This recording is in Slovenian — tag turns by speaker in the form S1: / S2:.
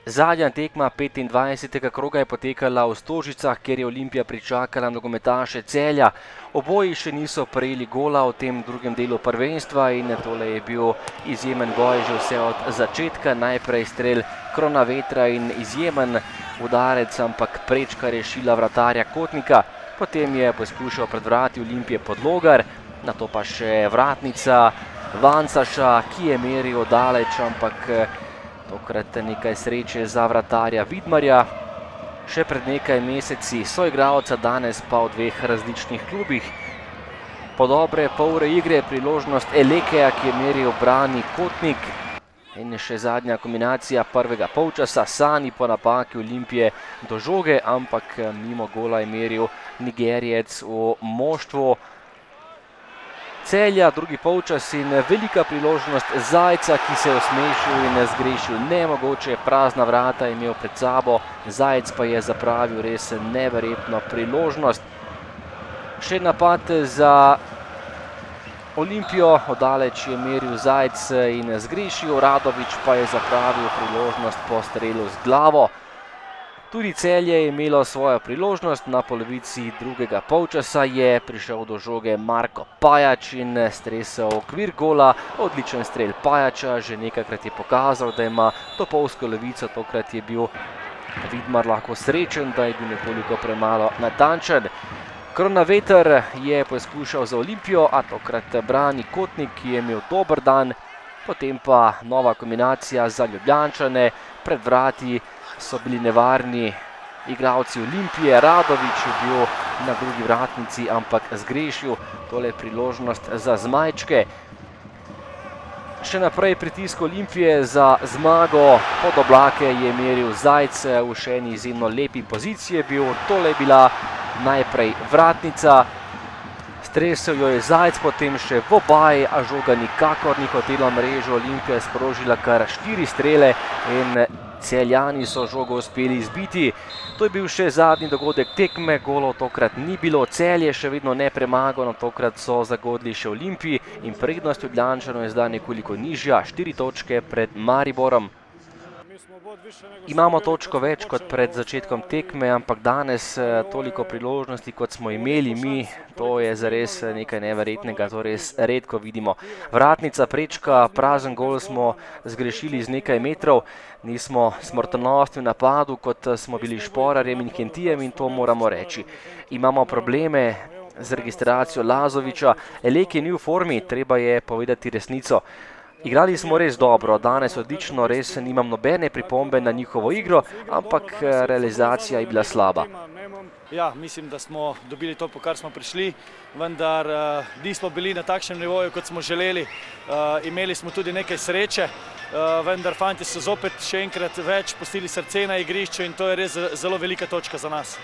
S1: Zadnja tekma 25. kroga je potekala v Stožicah, kjer je Olimpija pričakala nogometaše Celja. Oboji še niso prejeli gola v tem drugem delu prvenstva in tole je bil izjemen boj že vse od začetka. Najprej strel Kronavetra in izjemen udarec, ampak prečka rešila vratarja Kotnika. Potem je poskušal pred vrati Olimpije Podlogar, nato pa še vratnica Vancaša, ki je meril daleč, ampak tokrat nekaj sreče za vratarja Vidmarja. Še pred nekaj meseci soigralca, danes pa v dveh različnih klubih. Po dobre pol ure igre priložnost Elekeja, ki je meril brani Kotnik. In še zadnja kombinacija prvega polčasa, Sani po napaki Olimpije do žoge, ampak mimo gola je meril Nigerijec v moštvu Celja. Drugi polčas in velika priložnost Zajca, ki se je osmešil in zgrešil nemogoče, prazna vrata je imel pred sabo, Zajec pa je zapravil res neverjetno priložnost. Še napad za Olimpijo, oddaleč je meril Zajec in zgrešil, Radović pa je zapravil priložnost po strelu z glavo. Tudi Celje je imelo svojo priložnost, na polovici drugega polčasa je prišel do žoge Marko Pajač in stresel okvir gola. Odličen strel Pajača, že nekajkrat je pokazal, da ima topovsko levico, tokrat je bil Vidmar lahko srečen, da je bil nekoliko premalo natančen. Kronaveter je poskušal za Olimpijo, a tokrat brani Kotnik, ki je imel dober dan. Potem pa nova kombinacija za Ljubljančane, pred vrati so bili nevarni igralci Olimpije, Radović je bil na drugi vratnici, ampak zgrešil. Tole je priložnost za zmajčke. Še naprej pritisk Olimpije za zmago, pod oblake je meril Zajc, v še eni izjemno lepi poziciji je bil. Tole je bila najprej vratnica, stresel jo je Zajc, potem še Vobaj, a žoga nikakor ni hotela mrežo. Olimpija je sprožila kar 4 strele in Celjani so žogo uspeli izbiti. To je bil še zadnji dogodek tekme, golov tokrat ni bilo, Celje še vedno nepremagano, tokrat so zagodli še Olimpiji in prednost Ljubljančanov je zdaj nekoliko nižja, 4 točke pred Mariborom. Imamo točko več kot pred začetkom tekme, ampak danes toliko priložnosti, kot smo imeli mi, to je zares nekaj neverjetnega, to res redko vidimo. Vratnica prečka, prazen gol smo zgrešili z nekaj metrov, nismo smrtonosni v napadu, kot smo bili Šporarjem in Kentijem, in to moramo reči. Imamo probleme z registracijo Lazovića, Eleke ni v formi, treba je povedati resnico. Igrali smo res dobro, danes odlično, res nimam nobene pripombe na njihovo igro, ampak realizacija je bila slaba.
S2: Ja, mislim, da smo dobili to, po kar smo prišli, vendar nismo bili na takšnem nivoju, kot smo želeli. Imeli smo tudi nekaj sreče, vendar fanti so zopet še enkrat več pustili srce na igrišču in to je res zelo velika točka za nas.